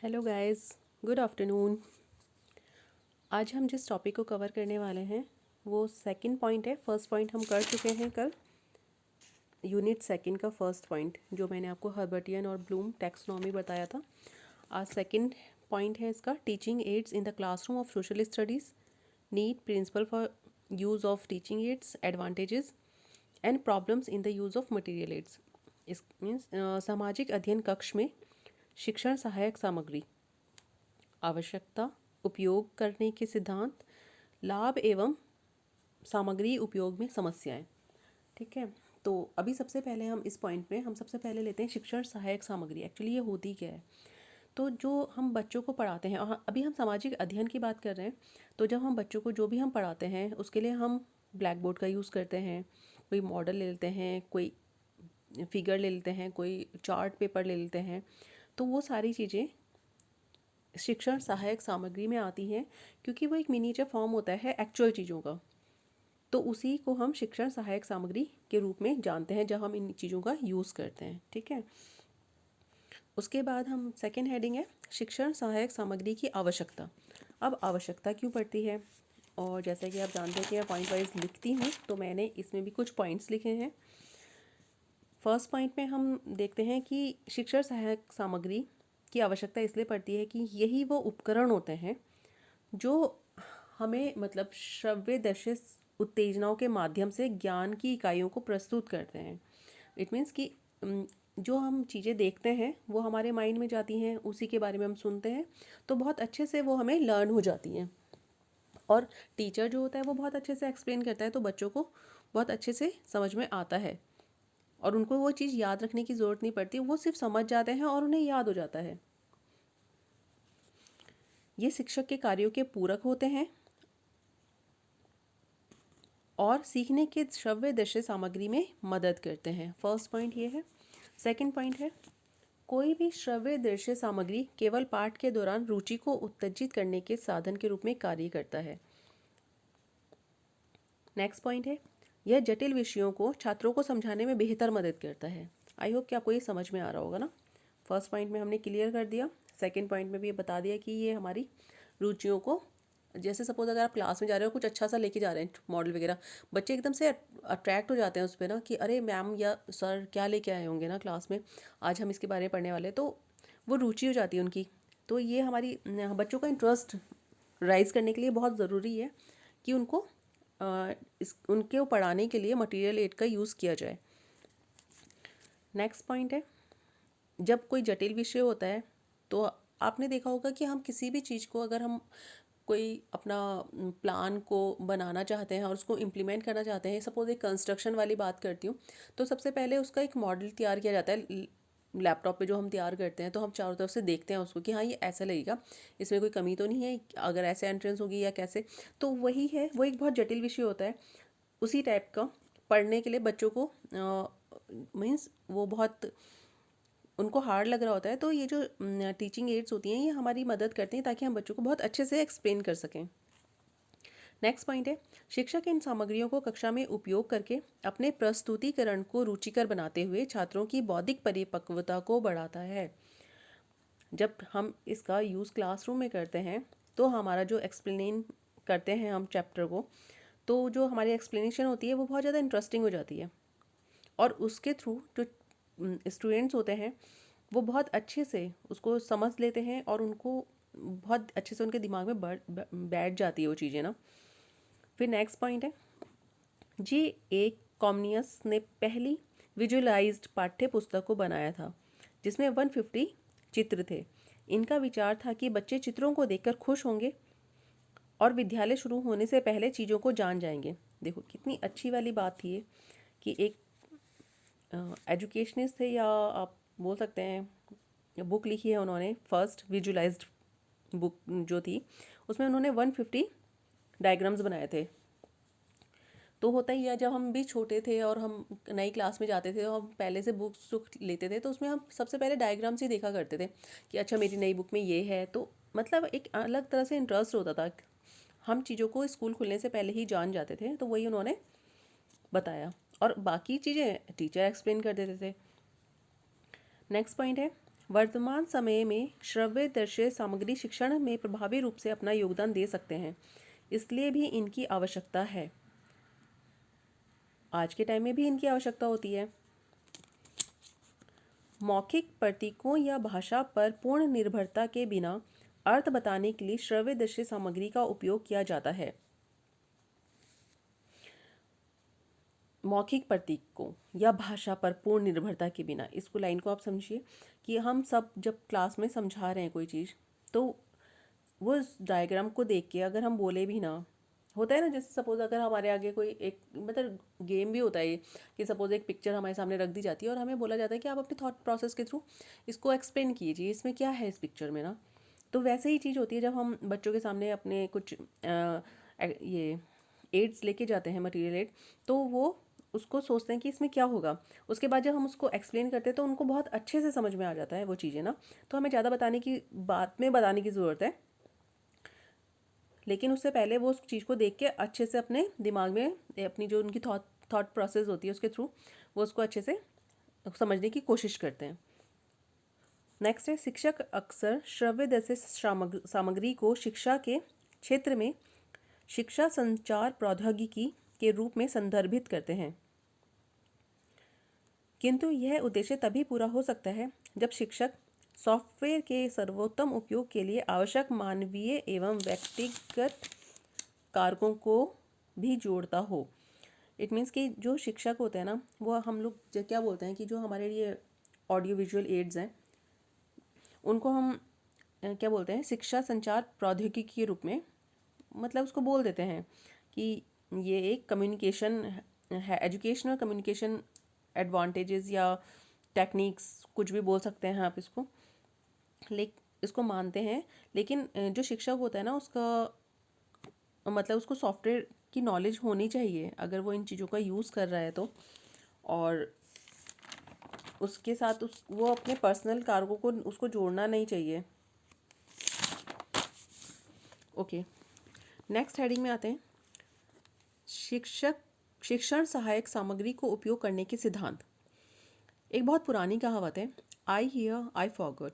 Hello guys, good afternoon. आज हम जिस टॉपिक को कवर करने वाले हैं वो सेकंड पॉइंट है। फर्स्ट पॉइंट हम कर चुके हैं कल, यूनिट सेकंड का फर्स्ट पॉइंट जो मैंने आपको हर्बर्टियन और ब्लूम टैक्सोनॉमी बताया था। आज सेकंड पॉइंट है इसका, teaching aids in the classroom of social studies, need, principle for use of teaching aids, advantages and problems in the use of material aids. इस मीन्स सामाजिक अध्ययन कक्ष में शिक्षण सहायक सामग्री, आवश्यकता, उपयोग करने के सिद्धांत, लाभ एवं सामग्री उपयोग में समस्याएं। ठीक है, तो अभी सबसे पहले हम इस पॉइंट में हम सबसे पहले लेते हैं शिक्षण सहायक सामग्री। एक्चुअली ये होती क्या है? तो जो हम बच्चों को पढ़ाते हैं, और अभी हम सामाजिक अध्ययन की बात कर रहे हैं, तो जब हम बच्चों को जो भी हम पढ़ाते हैं उसके लिए हम ब्लैक बोर्ड का यूज़ करते हैं, कोई मॉडल ले लेते हैं, कोई फिगर ले लेते हैं, कोई चार्ट पेपर ले लेते हैं। तो वो सारी चीज़ें शिक्षण सहायक सामग्री में आती हैं, क्योंकि वो एक मिनीचर फॉर्म होता है एक्चुअल चीज़ों का। तो उसी को हम शिक्षण सहायक सामग्री के रूप में जानते हैं जब हम इन चीज़ों का यूज़ करते हैं। ठीक है, उसके बाद हम सेकेंड हेडिंग है शिक्षण सहायक सामग्री की आवश्यकता। अब आवश्यकता क्यों पड़ती है? और जैसा कि आप जानते हैं कि मैं पॉइंट वाइज लिखती हूँ, तो मैंने इसमें भी कुछ पॉइंट्स लिखे हैं। फर्स्ट पॉइंट में हम देखते हैं कि शिक्षण सहायक सामग्री की आवश्यकता इसलिए पड़ती है कि यही वो उपकरण होते हैं जो हमें मतलब श्रव्य दृश्य उत्तेजनाओं के माध्यम से ज्ञान की इकाइयों को प्रस्तुत करते हैं। इट मीन्स कि जो हम चीज़ें देखते हैं वो हमारे माइंड में जाती हैं, उसी के बारे में हम सुनते हैं, तो बहुत अच्छे से वो हमें लर्न हो जाती हैं। और टीचर जो होता है वो बहुत अच्छे से एक्सप्लेन करता है, तो बच्चों को बहुत अच्छे से समझ में आता है और उनको वो चीज़ याद रखने की ज़रूरत नहीं पड़ती, वो सिर्फ समझ जाते हैं और उन्हें याद हो जाता है। ये शिक्षक के कार्यों के पूरक होते हैं और सीखने के श्रव्य दृश्य सामग्री में मदद करते हैं। फर्स्ट पॉइंट ये है। सेकंड पॉइंट है, कोई भी श्रव्य दृश्य सामग्री केवल पाठ के दौरान रुचि को उत्तेजित करने के साधन के रूप में कार्य करता है। नेक्स्ट पॉइंट है, यह जटिल विषयों को छात्रों को समझाने में बेहतर मदद करता है। आई होप कि आपको ये समझ में आ रहा होगा ना। फर्स्ट पॉइंट में हमने क्लियर कर दिया, सेकंड पॉइंट में भी ये बता दिया कि ये हमारी रुचियों को, जैसे सपोज अगर आप क्लास में जा रहे हो, कुछ अच्छा सा लेके जा रहे हैं मॉडल वगैरह, बच्चे एकदम से अट्रैक्ट हो जाते हैं उस पर ना कि अरे मैम या सर क्या लेके आए होंगे ना क्लास में, आज हम इसके बारे में पढ़ने वाले हैं, तो वो रुचि हो जाती है उनकी। तो ये हमारी बच्चों का इंटरेस्ट राइज करने के लिए बहुत ज़रूरी है कि उनको उनके पढ़ाने के लिए मटेरियल एड का यूज़ किया जाए। नेक्स्ट पॉइंट है, जब कोई जटिल विषय होता है तो आपने देखा होगा कि हम किसी भी चीज़ को, अगर हम कोई अपना प्लान को बनाना चाहते हैं और उसको इम्प्लीमेंट करना चाहते हैं, सपोज एक कंस्ट्रक्शन वाली बात करती हूँ, तो सबसे पहले उसका एक मॉडल तैयार किया जाता है। लैपटॉप पे जो हम तैयार करते हैं तो हम चारों तरफ से देखते हैं उसको कि हाँ ये ऐसा लगेगा, इसमें कोई कमी तो नहीं है, अगर ऐसे एंट्रेंस होगी या कैसे। तो वही है, वो एक बहुत जटिल विषय होता है। उसी टाइप का पढ़ने के लिए बच्चों को मीन्स वो बहुत उनको हार्ड लग रहा होता है, तो ये जो टीचिंग एड्स होती हैं ये हमारी मदद करती हैं ताकि हम बच्चों को बहुत अच्छे से एक्सप्लेन कर सकें। नेक्स्ट पॉइंट है, शिक्षक इन सामग्रियों को कक्षा में उपयोग करके अपने प्रस्तुतिकरण को रुचिकर बनाते हुए छात्रों की बौद्धिक परिपक्वता को बढ़ाता है। जब हम इसका यूज़ क्लासरूम में करते हैं तो हमारा जो एक्सप्लेन करते हैं हम चैप्टर को, तो जो हमारी एक्सप्लेनेशन होती है वो बहुत ज़्यादा इंटरेस्टिंग हो जाती है और उसके थ्रू जो स्टूडेंट्स होते हैं वो बहुत अच्छे से उसको समझ लेते हैं और उनको बहुत अच्छे से उनके दिमाग में बैठ जाती है वो चीज़ें ना। फिर नेक्स्ट पॉइंट है, जी ए कॉमनियस ने पहली विजुअलाइज्ड पाठ्य पुस्तक को बनाया था जिसमें 150 चित्र थे। इनका विचार था कि बच्चे चित्रों को देखकर खुश होंगे और विद्यालय शुरू होने से पहले चीज़ों को जान जाएंगे। देखो कितनी अच्छी वाली बात थी ये कि एक एजुकेशनिस्ट थे, या आप बोल सकते हैं बुक लिखी है उन्होंने, फर्स्ट विजुअलाइज्ड बुक जो थी, उसमें उन्होंने 150 डायग्राम्स बनाए थे। तो होता ही है, जब हम भी छोटे थे और हम नई क्लास में जाते थे और हम पहले से बुक्स जो लेते थे तो उसमें हम सबसे पहले डायग्राम्स ही देखा करते थे कि अच्छा मेरी नई बुक में ये है, तो मतलब एक अलग तरह से इंटरेस्ट होता था। हम चीज़ों को स्कूल खुलने से पहले ही जान जाते थे, तो वही उन्होंने बताया और बाकी चीज़ें टीचर एक्सप्लेन कर देते थे। नेक्स्ट पॉइंट है, वर्तमान समय में श्रव्य दृश्य सामग्री शिक्षण में प्रभावी रूप से अपना योगदान दे सकते हैं, इसलिए भी इनकी आवश्यकता है। आज के टाइम में भी इनकी आवश्यकता होती है। मौखिक प्रतीकों या भाषा पर पूर्ण निर्भरता के बिना अर्थ बताने के लिए श्रव्य दृश्य सामग्री का उपयोग किया जाता है। मौखिक प्रतीकों या भाषा पर पूर्ण निर्भरता के बिना, इसको लाइन को आप समझिए कि हम सब जब क्लास में समझा रहे हैं कोई चीज़, तो वो डायग्राम को देख के अगर हम बोले भी ना, होता है ना, जैसे सपोज अगर हमारे आगे कोई एक मतलब गेम भी होता है ये, कि सपोज एक पिक्चर हमारे सामने रख दी जाती है और हमें बोला जाता है कि आप अपने थॉट प्रोसेस के थ्रू इसको एक्सप्लेन कीजिए, इसमें क्या है इस पिक्चर में ना। तो वैसे ही चीज़ होती है जब हम बच्चों के सामने अपने कुछ ये एड्स लेके जाते हैं, मटेरियल एड, तो वो उसको सोचते हैं कि इसमें क्या होगा। उसके बाद जब हम उसको एक्सप्लेन करते हैं तो उनको बहुत अच्छे से समझ में आ जाता है वो चीज़ें ना। तो हमें ज़्यादा बताने की बात में बताने की ज़रूरत है, लेकिन उससे पहले वो उस चीज़ को देख के अच्छे से अपने दिमाग में अपनी जो उनकी थॉट प्रोसेस होती है उसके थ्रू वो उसको अच्छे से समझने की कोशिश करते हैं। नेक्स्ट है, शिक्षक अक्सर श्रव्य दृश्य सामग्री को शिक्षा के क्षेत्र में शिक्षा संचार प्रौद्योगिकी के रूप में संदर्भित करते हैं, किंतु यह उद्देश्य तभी पूरा हो सकता है जब शिक्षक सॉफ्टवेयर के सर्वोत्तम उपयोग के लिए आवश्यक मानवीय एवं व्यक्तिगत कारकों को भी जोड़ता हो। इट मीन्स कि जो शिक्षक होते हैं ना, वो हम लोग क्या बोलते हैं कि जो हमारे लिए ऑडियो विजुअल एड्स हैं, उनको हम क्या बोलते हैं, शिक्षा संचार प्रौद्योगिकी के रूप में, मतलब उसको बोल देते हैं कि ये एक कम्युनिकेशन है, एजुकेशनल कम्युनिकेशन एडवांटेजेस या टेक्निक्स, कुछ भी बोल सकते हैं आप इसको, इसको मानते हैं। लेकिन जो शिक्षक होता है ना, उसका मतलब उसको सॉफ्टवेयर की नॉलेज होनी चाहिए अगर वो इन चीज़ों का यूज़ कर रहा है तो, और उसके साथ वो अपने पर्सनल कारकों को उसको जोड़ना नहीं चाहिए। ओके, नेक्स्ट हेडिंग में आते हैं, शिक्षण सहायक सामग्री को उपयोग करने के सिद्धांत। एक बहुत पुरानी कहावत है, I hear I forgot,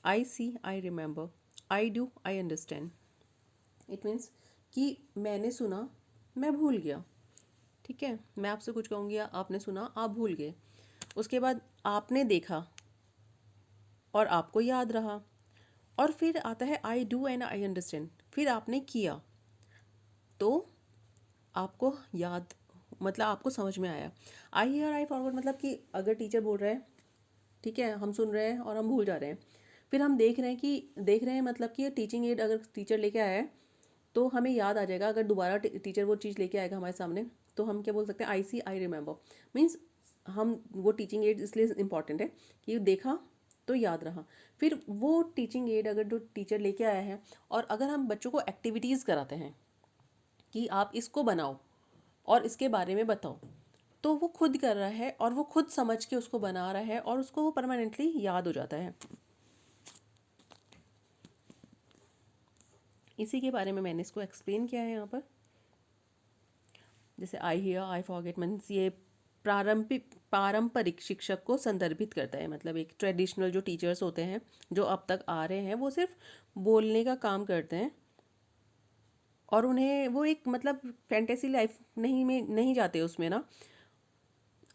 I see I remember, I do I understand. It means कि मैंने सुना, मैं भूल गया। ठीक है, मैं आपसे कुछ कहूँगी, आपने सुना, आप भूल गए। उसके बाद आपने देखा और आपको याद रहा, और फिर आता है I do and I understand, फिर आपने किया तो आपको याद, मतलब आपको समझ में आया। आई हियर आई फॉरगॉट मतलब कि अगर टीचर बोल रहे हैं, ठीक है, हम सुन रहे हैं और हम भूल जा रहे हैं, फिर हम देख रहे हैं मतलब कि टीचिंग एड अगर टीचर लेके आया है तो हमें याद आ जाएगा। अगर दोबारा टीचर वो चीज़ लेके आएगा हमारे सामने तो हम क्या बोल सकते हैं, आई सी आई रिमेंबर। मीन्स हम वो टीचिंग एड इसलिए इम्पॉर्टेंट है कि देखा तो याद रहा। फिर वो टीचिंग एड अगर जो टीचर लेके आया है, और अगर हम बच्चों को एक्टिविटीज़ कराते हैं कि आप इसको बनाओ और इसके बारे में बताओ, तो वो खुद कर रहा है और वो खुद समझ के उसको बना रहा है और उसको वो परमानेंटली याद हो जाता है। इसी के बारे में मैंने इसको एक्सप्लेन किया है यहाँ पर। जैसे आई हियर आई फॉरगेट मीन्स ये पारंपरिक शिक्षक को संदर्भित करता है, मतलब एक ट्रेडिशनल जो टीचर्स होते हैं जो अब तक आ रहे हैं, वो सिर्फ बोलने का काम करते हैं और उन्हें वो एक मतलब फैंटेसी लाइफ नहीं जाते उसमें ना।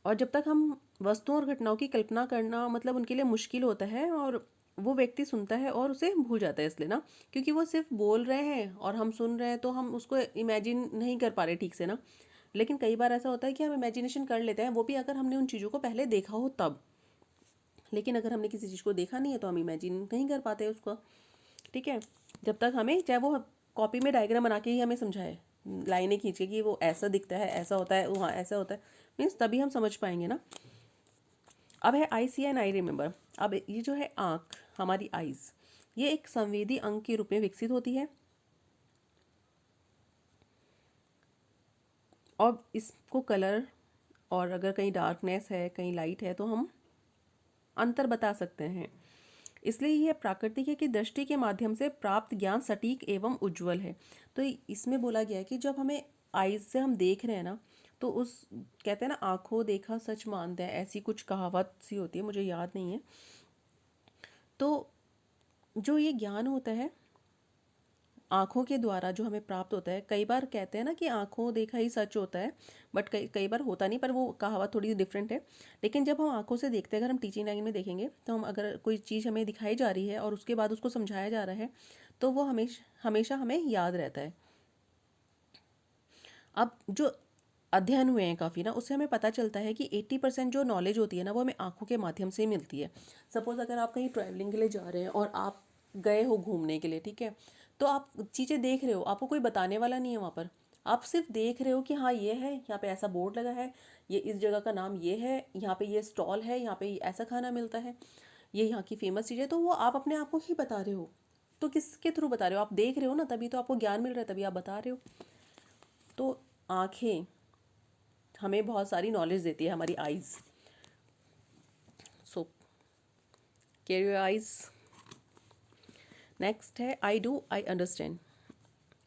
और जब तक हम वस्तुओं और घटनाओं की कल्पना करना मतलब उनके लिए मुश्किल होता है, और वो व्यक्ति सुनता है और उसे भूल जाता है, इसलिए ना, क्योंकि वो सिर्फ बोल रहे हैं और हम सुन रहे हैं तो हम उसको इमेजिन नहीं कर पा रहे ठीक से ना। लेकिन कई बार ऐसा होता है कि हम इमेजिनेशन कर लेते हैं, वो भी अगर हमने उन चीज़ों को पहले देखा हो तब। लेकिन अगर हमने किसी चीज़ को देखा नहीं है तो हम इमेजिन नहीं कर पाते उसको। ठीक है, जब तक हमें, चाहे वो कॉपी में डायग्राम बना के ही हमें समझाए, लाइनें खींचे कि वो ऐसा दिखता है, ऐसा होता है, वहाँ ऐसा होता है, मीन्स तभी हम समझ पाएंगे ना। अब है आई सी एंड आई रिमेंबर। अब ये जो है आँख, हमारी आइज़, ये एक संवेदी अंग के रूप में विकसित होती है और इसको कलर, और अगर कहीं डार्कनेस है कहीं लाइट है तो हम अंतर बता सकते हैं। इसलिए यह प्राकृतिक है कि दृष्टि के माध्यम से प्राप्त ज्ञान सटीक एवं उज्ज्वल है। तो इसमें बोला गया है कि जब हमें आइज से हम देख रहे हैं ना, तो उस, कहते हैं ना, आंखों देखा सच मानते हैं, ऐसी कुछ कहावत सी होती है, मुझे याद नहीं है। तो जो ये ज्ञान होता है आँखों के द्वारा जो हमें प्राप्त होता है, कई बार कहते हैं ना कि आँखों देखा ही सच होता है, बट कई कई बार होता नहीं, पर वो कहावत थोड़ी डिफरेंट है। लेकिन जब हम आँखों से देखते हैं, अगर हम टीचिंग लाइन में देखेंगे तो हम अगर कोई चीज़ हमें दिखाई जा रही है और उसके बाद उसको समझाया जा रहा है तो वो हमेशा हमेशा हमें याद रहता है। अब जो अध्ययन हुए हैं काफ़ी ना, उससे हमें पता चलता है कि 80% जो नॉलेज होती है ना वो हमें आँखों के माध्यम से ही मिलती है। सपोज़ अगर आप कहीं ट्रैवलिंग के लिए जा रहे हैं और आप गए हो घूमने के लिए, ठीक है, तो आप चीज़ें देख रहे हो, आपको कोई बताने वाला नहीं है वहाँ पर, आप सिर्फ देख रहे हो कि हाँ ये है, यहाँ पे ऐसा बोर्ड लगा है, ये इस जगह का नाम ये है, यहाँ पे ये स्टॉल है, यहाँ पे ऐसा खाना मिलता है, ये यहाँ की फेमस चीज़ है, तो वो आप अपने आप को ही बता रहे हो। तो किसके थ्रू बता रहे हो? आप देख रहे हो ना, तभी तो आपको ज्ञान मिल रहा है, तभी आप बता रहे हो। तो आँखें हमें बहुत सारी नॉलेज देती है, हमारी eyes. So care your eyes. Next है आई डू आई अंडरस्टैंड।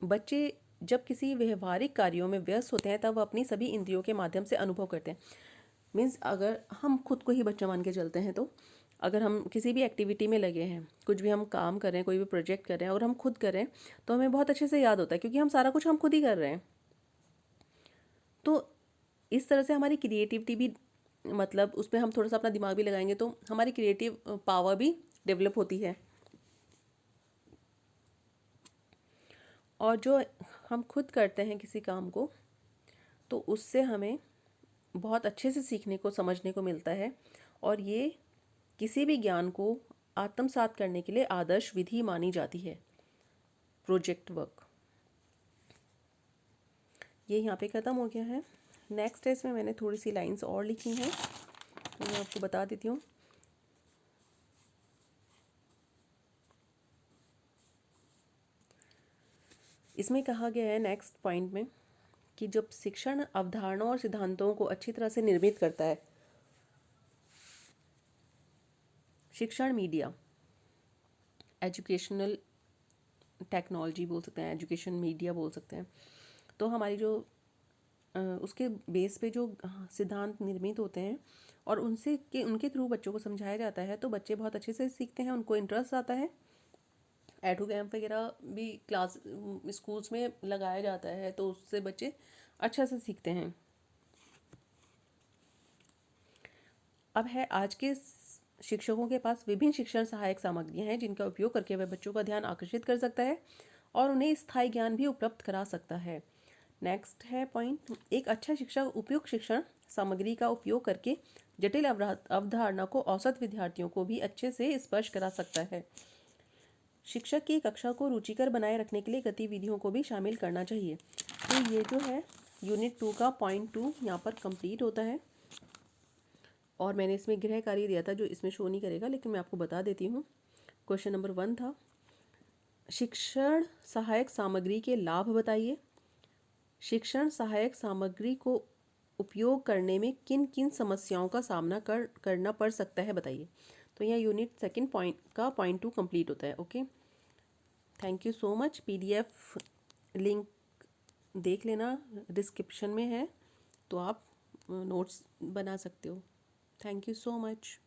बच्चे जब किसी व्यवहारिक कार्यों में व्यस्त होते हैं तब वह अपनी सभी इंद्रियों के माध्यम से अनुभव करते हैं। मीन्स अगर हम खुद को ही बच्चा मान के चलते हैं, तो अगर हम किसी भी एक्टिविटी में लगे हैं, कुछ भी हम काम कर रहे हैं, कोई भी प्रोजेक्ट कर रहे हैं और हम खुद कर रहे हैं, तो हमें बहुत अच्छे से याद होता है, क्योंकि हम सारा कुछ हम खुद ही कर रहे हैं। तो इस तरह से हमारी क्रिएटिविटी भी, मतलब उसमें हम थोड़ा सा अपना दिमाग भी लगाएंगे तो हमारी क्रिएटिव पावर भी डेवलप होती है। और जो हम खुद करते हैं किसी काम को, तो उससे हमें बहुत अच्छे से सीखने को, समझने को मिलता है। और ये किसी भी ज्ञान को आत्मसात करने के लिए आदर्श विधि मानी जाती है। प्रोजेक्ट वर्क ये यहाँ पे ख़त्म हो गया है। नेक्स्ट है, इसमें मैंने थोड़ी सी लाइंस और लिखी हैं, तो मैं आपको बता देती हूँ। इसमें कहा गया है नेक्स्ट पॉइंट में कि जब शिक्षण अवधारणाओं और सिद्धांतों को अच्छी तरह से निर्मित करता है, शिक्षण मीडिया, एजुकेशनल टेक्नोलॉजी बोल सकते हैं, एजुकेशन मीडिया बोल सकते हैं, तो हमारी जो उसके बेस पे जो सिद्धांत निर्मित होते हैं और उनके थ्रू बच्चों को समझाया जाता है, तो बच्चे बहुत अच्छे से सीखते हैं, उनको इंटरेस्ट आता है। एडू कैंप वगैरह भी क्लास स्कूल्स में लगाया जाता है, तो उससे बच्चे अच्छा से सीखते हैं। अब है, आज के शिक्षकों के पास विभिन्न शिक्षण सहायक सामग्रियां हैं जिनका उपयोग करके वह बच्चों का ध्यान आकर्षित कर सकता है और उन्हें स्थायी ज्ञान भी उपलब्ध करा सकता है। नेक्स्ट है पॉइंट, एक अच्छा शिक्षक उपयुक्त शिक्षण सामग्री का उपयोग करके जटिल अवधारणा को औसत विद्यार्थियों को भी अच्छे से स्पर्श करा सकता है। शिक्षक की कक्षा को रुचिकर बनाए रखने के लिए गतिविधियों को भी शामिल करना चाहिए। तो ये जो है यूनिट 2 का पॉइंट 2 यहाँ पर कंप्लीट होता है। और मैंने इसमें गृह कार्य दिया था जो इसमें शो नहीं करेगा, लेकिन मैं आपको बता देती हूँ। क्वेश्चन नंबर 1 था, शिक्षण सहायक सामग्री के लाभ बताइए। शिक्षण सहायक सामग्री को उपयोग करने में किन किन समस्याओं का सामना करना पड़ सकता है बताइए। तो यहाँ यूनिट 2 पॉइंट का पॉइंट 2 कंप्लीट होता है। Okay, thank you so much. PDF link देख लेना, डिस्क्रिप्शन में है, तो आप नोट्स बना सकते हो। Thank you so much.